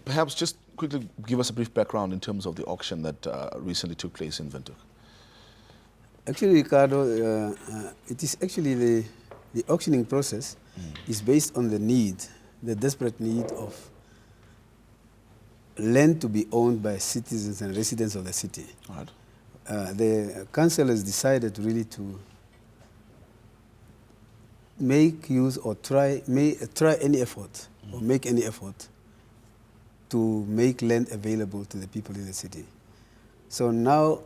perhaps just quickly give us a brief background in terms of the auction that recently took place in Windhoek. Actually, Ricardo, it is actually the auctioning process is based on the need, the desperate need of land to be owned by citizens and residents of the city. Right. The council has decided really to make use or try any effort or make any effort to make land available to the people in the city. So now,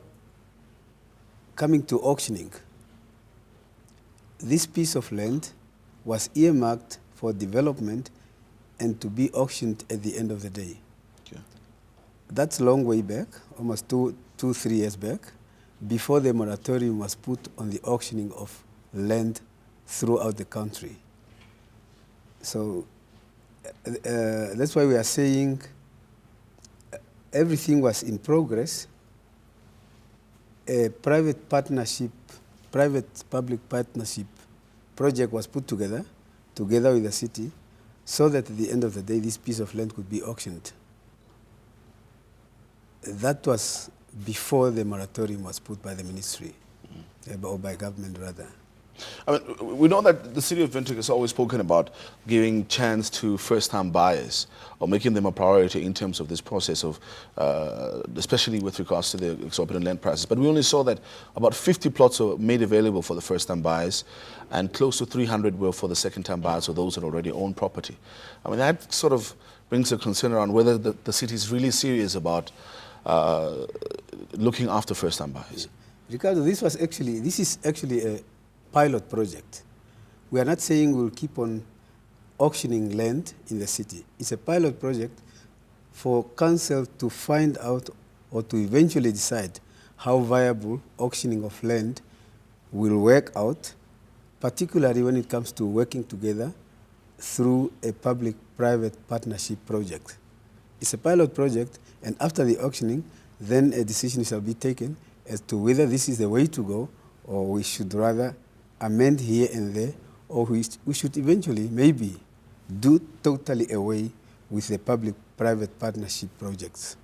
coming to auctioning, this piece of land was earmarked for development and to be auctioned at the end of the day. Okay. That's a long way back, almost 3 years back, before the moratorium was put on the auctioning of land throughout the country. So that's why we are saying everything was in progress. A private public partnership project was put together with the city, so that at the end of the day, this piece of land could be auctioned. That was before the moratorium was put by the ministry, or by government rather. I mean, we know that the city of Windhoek has always spoken about giving chance to first-time buyers or making them a priority in terms of this process of, especially with regards to the exorbitant land prices. But we only saw that about 50 plots were made available for the first-time buyers and close to 300 were for the second-time buyers or those that already own property. I mean, that sort of brings a concern around whether the city is really serious about looking after first-time buyers. Ricardo, this is actually a pilot project. We are not saying we'll keep on auctioning land in the city. It's a pilot project for council to find out or to eventually decide how viable auctioning of land will work out, particularly when it comes to working together through a public-private partnership project. It's a pilot project, and after the auctioning, then a decision shall be taken as to whether this is the way to go, or we should rather amend here and there, or we should eventually maybe do totally away with the public-private partnership projects.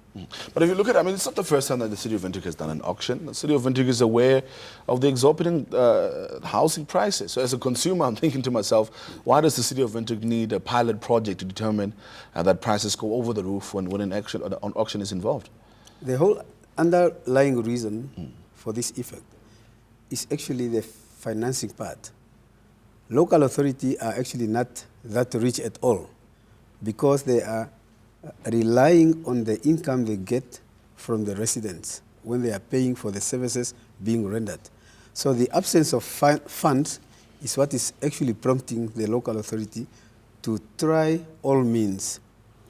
But if you look at it, I mean, it's not the first time that the city of Windhoek has done an auction. The city of Windhoek is aware of the exorbitant housing prices. So as a consumer, I'm thinking to myself, why does the city of Windhoek need a pilot project to determine that prices go over the roof when an auction is involved? The whole underlying reason for this effect is actually the financing part. Local authorities are actually not that rich at all because they are relying on the income they get from the residents when they are paying for the services being rendered. So the absence of funds is what is actually prompting the local authority to try all means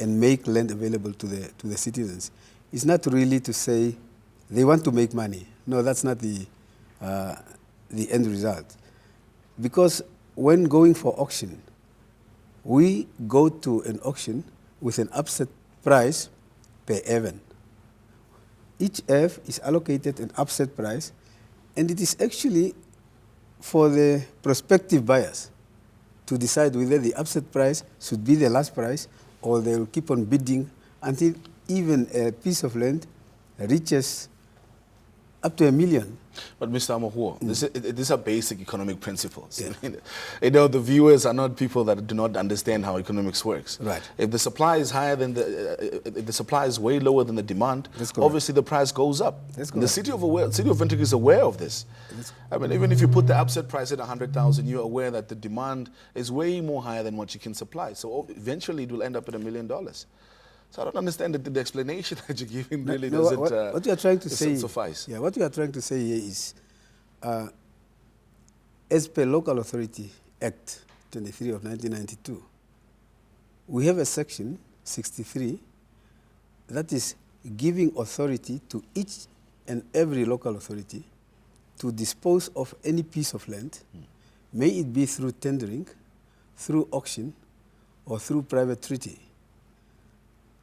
and make land available to the citizens. It's not really to say they want to make money. No, that's not the end result. Because when going for auction, we go to an auction with an upset price per even. Each F is allocated an upset price, and it is actually for the prospective buyers to decide whether the upset price should be the last price or they will keep on bidding until even a piece of land reaches up to $1 million. But Mr. Amahuo, these are basic economic principles. Yeah. You know, the viewers are not people that do not understand how economics works. Right. If the supply is higher than if the supply is way lower than the demand, obviously the price goes up. And the city of Windhoek is aware of this. I mean, even if you put the upset price at 100,000, you're aware that the demand is way more higher than what you can supply. So eventually it will end up at $1 million. So I don't understand the explanation that you're giving really doesn't what you are trying to say, suffice. Yeah, what you are trying to say here is, as per Local Authority Act 23 of 1992, we have a section 63 that is giving authority to each and every local authority to dispose of any piece of land, may it be through tendering, through auction, or through private treaty.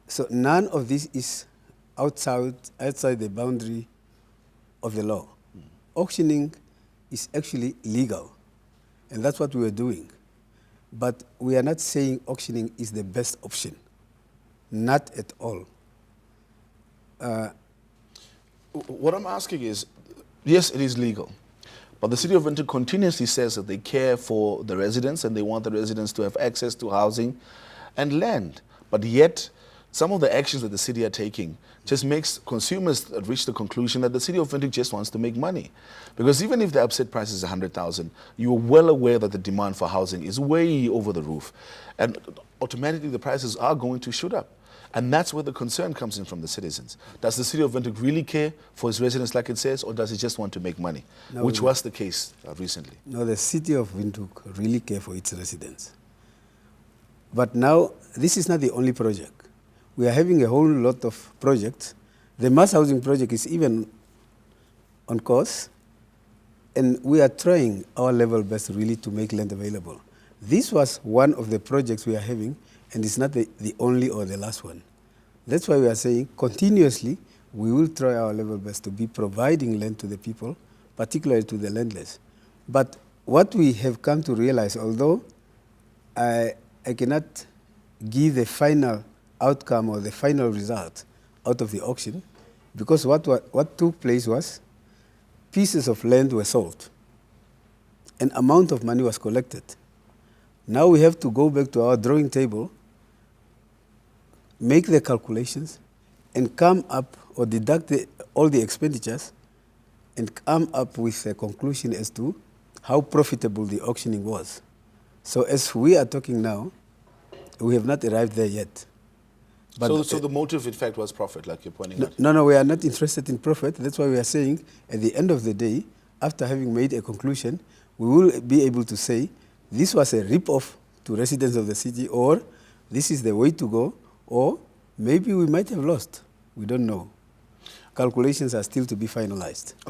So none of this is outside the boundary of the law. Auctioning is actually legal, and that's what we are doing. But we are not saying auctioning is the best option. Not at all. What I'm asking is, yes, it is legal, but the city of Windhoek continuously says that they care for the residents and they want the residents to have access to housing and land. But yet, some of the actions that the city are taking just makes consumers reach the conclusion that the city of Windhoek just wants to make money. Because even if the upset price is 100,000, you are well aware that the demand for housing is way over the roof. And automatically the prices are going to shoot up. And that's where the concern comes in from the citizens. Does the city of Windhoek really care for its residents like it says, or does it just want to make money? No, Which was the case recently. No, the city of Windhoek really care for its residents. But now, this is not the only project. We are having a whole lot of projects. The mass housing project is even on course, and we are trying our level best really to make land available. This was one of the projects we are having, and it's not the only or the last one. That's why we are saying continuously we will try our level best to be providing land to the people, particularly to the landless. But what we have come to realize, although I cannot give the final outcome or the final result out of the auction, because what took place was pieces of land were sold. An amount of money was collected. Now we have to go back to our drawing table, make the calculations, and come up or deduct all the expenditures and come up with a conclusion as to how profitable the auctioning was. So as we are talking now, we have not arrived there yet. But so the motive, in fact, was profit, like you're pointing out? No, we are not interested in profit. That's why we are saying at the end of the day, after having made a conclusion, we will be able to say this was a rip-off to residents of the city, or this is the way to go, or maybe we might have lost. We don't know. Calculations are still to be finalized.